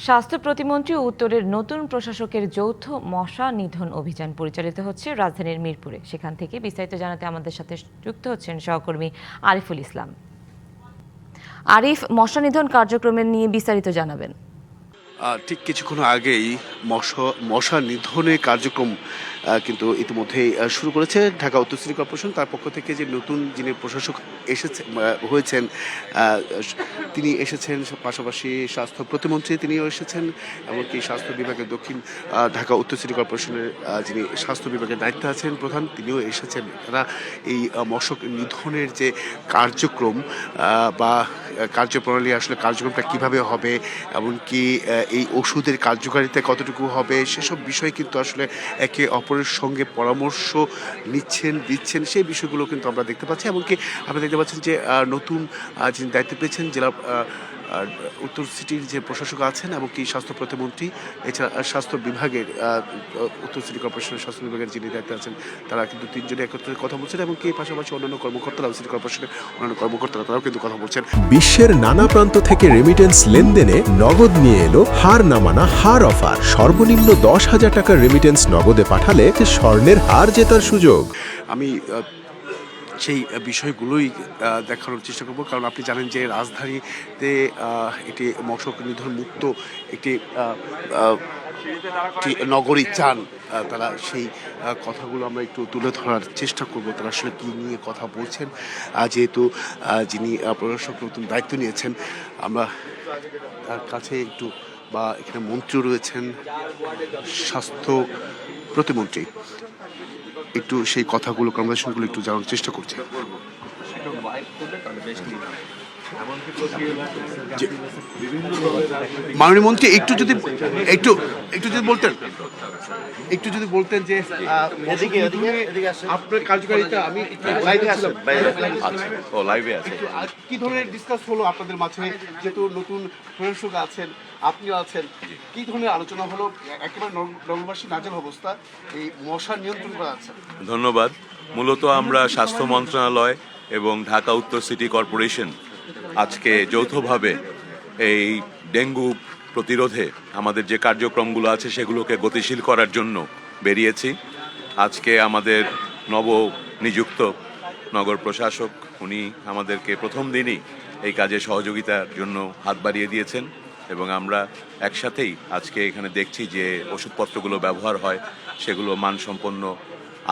স্বাস্থ্য প্রতিমন্ত্রী ও উত্তরের নতুন প্রশাসকের যৌথ মশা নিধন অভিযান পরিচালিত হচ্ছে রাজধানীর মিরপুরে। সেখান থেকে বিস্তারিত জানাতে আমাদের সাথে যুক্ত হচ্ছেন সহকর্মী আরিফুল ইসলাম। আরিফ, মশা নিধন কার্যক্রমের নিয়ে বিস্তারিত জানাবেন। ঠিক কিছুক্ষণ আগেই মশা নিধনের কার্যক্রম কিন্তু ইতিমধ্যেই শুরু করেছে ঢাকা উত্তর সিটি কর্পোরেশন। তার পক্ষ থেকে যে নতুন যিনি প্রশাসক হয়েছেন তিনি এসেছেন, পাশাপাশি স্বাস্থ্য প্রতিমন্ত্রী তিনিও এসেছেন, এমনকি স্বাস্থ্য বিভাগের দক্ষিণ ঢাকা উত্তর সিটি কর্পোরেশনের যিনি স্বাস্থ্য বিভাগের দায়িত্বে আছেন প্রধান, তিনিও এসেছেন। তারা এই মশক নিধনের যে কার্যক্রম বা কার্যপ্রণালী, আসলে কার্যক্রমটা কিভাবে হবে, এমনকি এই ওষুধের কার্যকারিতা কতটুকু হবে, সেসব বিষয় কিন্তু আসলে একে অপরের সঙ্গে পরামর্শ দিচ্ছেন সেই বিষয়গুলো কিন্তু আমরা দেখতে পাচ্ছি। এমনকি আপনারা দেখতে পাচ্ছেন যে নতুন যিনি দায়িত্ব পেয়েছেন জেলা উত্তর সিটির যে প্রশাসক আছেন, এমনকি স্বাস্থ্য প্রতিমন্ত্রী, এছাড়া স্বাস্থ্য বিভাগের উত্তর সিটি কর্পোরেশনের স্বাস্থ্য বিভাগের যিনি দায়িত্বে আছেন, তারা কিন্তু তিনজনে একত্রে কথা বলছেন। এমনকি পাশাপাশি অন্যান্য কর্মকর্তারা, সিটি কর্পোরেশনের অন্যান্য কর্মকর্তারা, তারাও কিন্তু কথা বলছেন। বিশ্বের নানা প্রান্ত থেকে রেমিটেন্স লেনদেনে নগদ নিয়ে এলো হার নামানা হার অফার। সর্বনিম্ন 10,000 টাকার রেমিটেন্স নগদে পাঠালে স্বর্ণের হার জেতার সুযোগ। আমি সেই বিষয়গুলোই দেখানোর চেষ্টা করব, কারণ আপনি জানেন যে রাজধানীতে এটি মশক নিধন মুক্ত একটি নগরী চান তারা। সেই কথাগুলো আমরা একটু তুলে ধরার চেষ্টা করব, তারা আসলে কী নিয়ে কথা বলছেন। যেহেতু যিনি প্রশাসক নতুন দায়িত্ব নিয়েছেন, আমরা তার কাছে একটু, বা এখানে মন্ত্রী রয়েছেন, স্বাস্থ্য প্রতিমন্ত্রী, একটু সেই কথাগুলো, কনভারসেশনগুলো একটু জানার চেষ্টা করছি। মাননীয় মন্ত্রী, একটু যদি বলতেন যে আপনার কার্যকারিতা। আমি লাইভে আছে। কি ধরনের ডিসকাস হলো আপনাদের মাঝে, যেহেতু নতুন প্রশাসক আছেন, আপনিও আছেন, কি ধরনের আলোচনা হলো? একেবারে নগরবাসী নাজেহাল অবস্থা, এই মশা নিয়ন্ত্রণ করা আছে। ধন্যবাদ। মূলত আমরা স্বাস্থ্য মন্ত্রণালয় এবং ঢাকা উত্তর সিটি কর্পোরেশন আজকে যৌথভাবে এই ডেঙ্গু প্রতিরোধে আমাদের যে কার্যক্রমগুলো আছে সেগুলোকে গতিশীল করার জন্য বেরিয়েছি। আজকে আমাদের নবনিযুক্ত নগর প্রশাসক, উনি আমাদেরকে প্রথম দিনই এই কাজে সহযোগিতার জন্য হাত বাড়িয়ে দিয়েছেন, এবং আমরা একসাথেই আজকে এখানে দেখছি যে ওষুধপত্রগুলো ব্যবহার হয় সেগুলো মানসম্পন্ন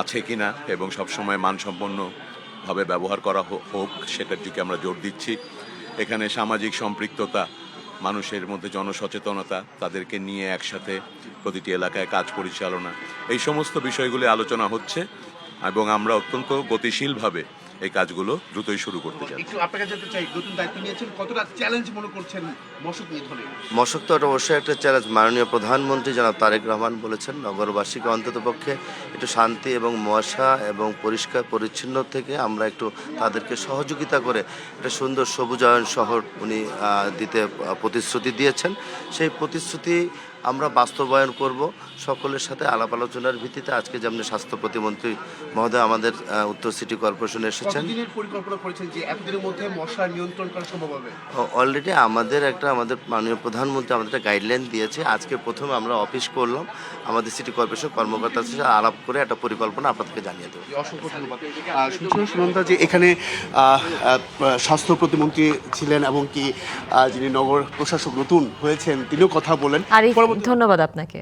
আছে কিনা, এবং সবসময় মানসম্পন্নভাবে ব্যবহার করা হোক সেটার দিকে আমরা জোর দিচ্ছি। এখানে সামাজিক সম্পৃক্ততা, মানুষের মধ্যে জনসচেতনতা, তাদেরকে নিয়ে একসাথে প্রতিটি এলাকায় কাজ পরিচালনা, এই সমস্ত বিষয়গুলি আলোচনা হচ্ছে, এবং আমরা অত্যন্ত গতিশীলভাবে এই কাজগুলো দ্রুতই শুরু করতে চাই। একটু আপনাকে জানতে চাই, নতুন দায়িত্ব নিয়েছেন, কতটা চ্যালেঞ্জ মনে করছেন মশক নিধনে? মশক তো অবশ্যই একটা চ্যালেঞ্জ। মাননীয় প্রধানমন্ত্রী জনাব তারেক রহমান বলেছেন নগরবাসীকে অন্ততপক্ষে একটু শান্তি এবং মশা এবং পরিষ্কার পরিচ্ছন্ন থেকে আমরা একটু তাদেরকে সহযোগিতা করে একটা সুন্দর সবুজায়ন শহর উনি দিতে প্রতিশ্রুতি দিয়েছেন। সেই প্রতিশ্রুতি আমরা বাস্তবায়ন করব সকলের সাথে আলাপ আলোচনার ভিত্তিতে। আজকে যেমন স্বাস্থ্য প্রতিমন্ত্রী মহোদয় আমাদের উত্তর সিটি কর্পোরেশনে এসেছেন। কতদিনের পরিকল্পনা করেছেন যে এতদিনের মধ্যে মশা নিয়ন্ত্রণ করা সম্ভব হবে? অলরেডি আমাদের মাননীয় প্রধানমন্ত্রী আমাদের একটা গাইডলাইন দিয়েছে। আজকে প্রথমে আমরা অফিস করলাম, আমাদের সিটি কর্পোরেশন কর্মকর্তার সাথে আলাপ করে একটা পরিকল্পনা আপনাদেরকে জানিয়ে দেবো। অসংখ্য ধন্যবাদ। শুনছিলাম সুনন্দা যে এখানে স্বাস্থ্য প্রতিমন্ত্রী ছিলেন, এবং কি যিনি নগর প্রশাসক নতুন হয়েছেন তিনিও কথা বলেন। আরিফ, ধন্যবাদ আপনাকে।